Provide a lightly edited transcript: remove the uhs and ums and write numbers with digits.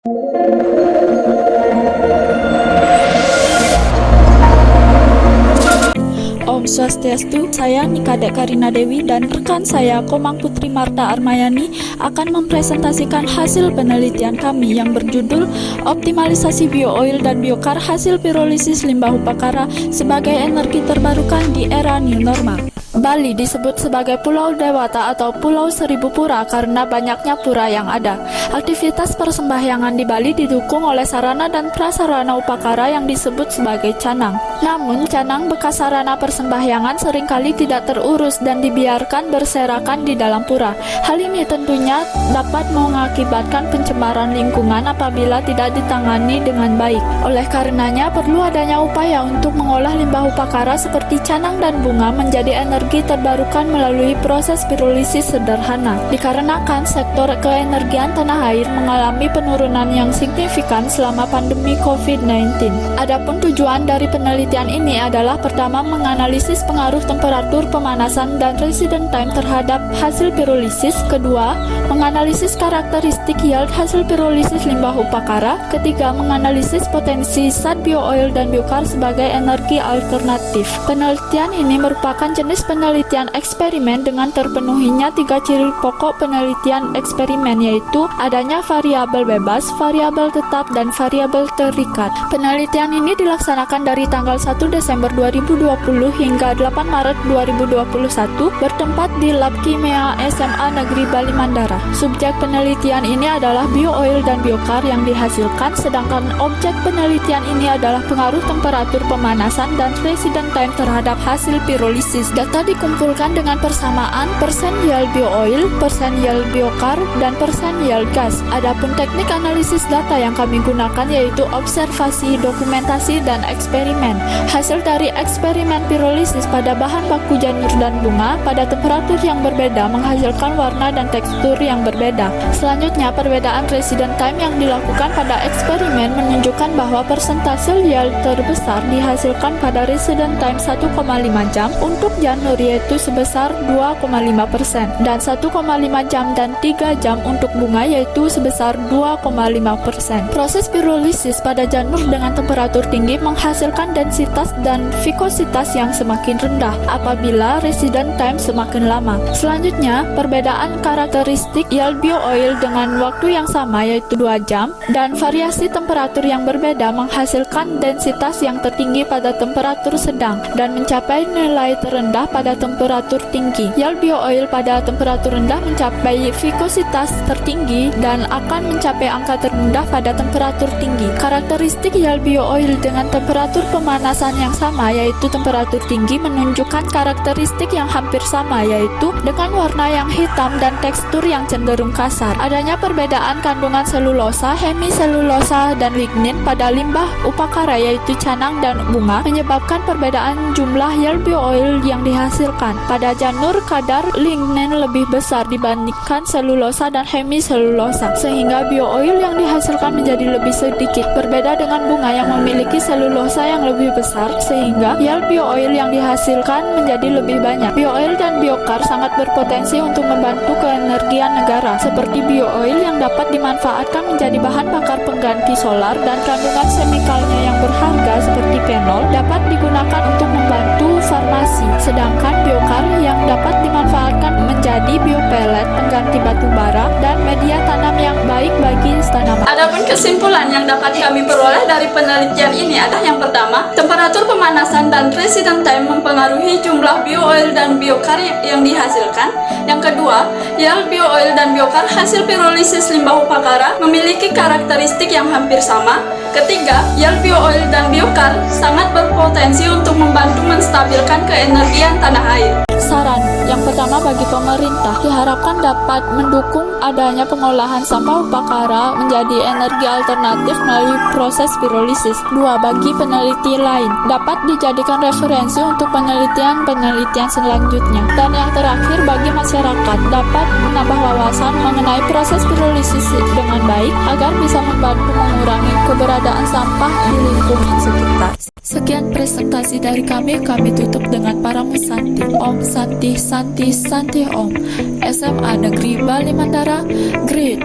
Om Swastiastu, saya Nikadek Karina Dewi dan rekan saya Komang Putri Marta Armayani akan mempresentasikan hasil penelitian kami yang berjudul Optimalisasi Bioil dan Biokar Hasil Pirolisis Limbah Upakara sebagai Energi Terbarukan di Era New Normal. Bali disebut sebagai Pulau Dewata atau Pulau Seribu Pura karena banyaknya pura yang ada. Aktivitas persembahyangan di Bali didukung oleh sarana dan prasarana upakara yang disebut sebagai canang. Namun, canang bekas sarana persembahyangan seringkali tidak terurus dan dibiarkan berserakan di dalam pura. Hal ini tentunya dapat mengakibatkan pencemaran lingkungan apabila tidak ditangani dengan baik. Oleh karenanya, perlu adanya upaya untuk mengolah limbah upakara seperti canang dan bunga menjadi energi terbarukan melalui proses pirolisis sederhana. Dikarenakan sektor keenergian tanah air mengalami penurunan yang signifikan selama pandemi COVID-19. Adapun tujuan dari penelitian ini adalah pertama menganalisis pengaruh temperatur pemanasan dan resident time terhadap hasil pirolisis, kedua menganalisis karakteristik yield hasil pirolisis limbah upakara, ketiga menganalisis potensi zat bioil dan biokar sebagai energi alternatif. Penelitian ini merupakan jenis penelitian eksperimen dengan terpenuhinya tiga ciri pokok penelitian eksperimen, yaitu adanya variabel bebas, variabel tetap, dan variabel terikat. Penelitian ini dilaksanakan dari tanggal 1 Desember 2020 hingga 8 Maret 2021 bertempat di Lab Kimia SMA Negeri Bali Mandara. Subjek penelitian ini adalah bioil dan biokar yang dihasilkan, sedangkan objek penelitian ini adalah pengaruh temperatur pemanasan dan resident time terhadap hasil pirolisis. Data dikumpulkan dengan persamaan persen yield bioil, persen yield biokar, dan persen yield gas. Adapun teknik analisis data yang kami gunakan yaitu observasi, dokumentasi, dan eksperimen. Hasil dari eksperimen pirolisis pada bahan baku janur dan bunga pada temperatur yang berbeda menghasilkan warna dan tekstur yang berbeda. Selanjutnya, perbedaan resident time yang dilakukan pada eksperimen menunjukkan bahwa persentase yield terbesar dihasilkan pada resident time 1,5 jam untuk janur yaitu sebesar 2,5% dan 1,5 jam dan 3 jam untuk bunga yaitu sebesar 2,5%. Proses pirolisis pada janur dengan temperatur tinggi menghasilkan densitas dan vikositas yang semakin rendah apabila resident time semakin lama. Selanjutnya, perbedaan karakteristik yield bioil dengan waktu yang sama yaitu 2 jam dan variasi temperatur yang berbeda menghasilkan densitas yang tertinggi pada temperatur sedang dan mencapai nilai terendah pada temperatur tinggi. Yield bioil pada temperatur rendah mencapai vikositas tertinggi dan akan mencapai angka terendah pada temperatur tinggi. Karakteristik yield bioil dengan temperatur pemanasan yang sama yaitu temperatur tinggi menunjukkan karakteristik yang hampir sama yaitu dengan warna yang hitam dan tekstur yang cenderung kasar. Adanya perbedaan kandungan selulosa, hemiselulosa, dan lignin pada limbah upakara yaitu canang dan bunga menyebabkan perbedaan jumlah yield bioil yang dihasilkan. Pada janur, kadar lignin lebih besar dibandingkan selulosa dan hemiselulosa, sehingga bioil yang dihasilkan menjadi lebih sedikit. Berbeda dengan bunga yang memiliki selulosa yang lebih besar, sehingga yield bioil yang dihasilkan menjadi lebih banyak. Bioil dan biokar sangat berpotensi untuk membantu keenergian negara, seperti bioil yang dapat dimanfaatkan menjadi bahan bakar pengganti solar dan kandungan chemicalnya yang berharga seperti fenol dapat digunakan untuk membantu farmasi, sedangkan biokar yang dapat dimanfaatkan menjadi biopelet pengganti batu bara dan media tanam yang baik bagi tanaman. Adapun kesimpulan yang dapat kami peroleh dari penelitian ini adalah yang pertama, temperatur pemanasan dan resident time mempengaruhi jumlah bioil dan biokar yang dihasilkan. Yang kedua, yield bioil dan biokar hasil pirolisis limbah upakara memiliki karakteristik yang hampir sama. Ketiga, yield bioil dan biokar sangat berpotensi untuk membantu menstabilkan keenergian tanah air. Saran yang pertama bagi pemerintah diharapkan dapat mendukung adanya pengolahan sampah upakara menjadi energi alternatif melalui proses pirolisis. Dua, bagi peneliti lain dapat dijadikan referensi untuk penelitian selanjutnya. Dan yang terakhir, bagi masyarakat dapat menambah wawasan mengenai proses pirolisis dengan baik agar bisa membantu mengurangi keberadaan sampah di lingkungan sekitar. Sekian presentasi dari kami tutup dengan Paramu Santi. Om Santi Santi Santi Om. SMA Negeri Bali Mandara, Grade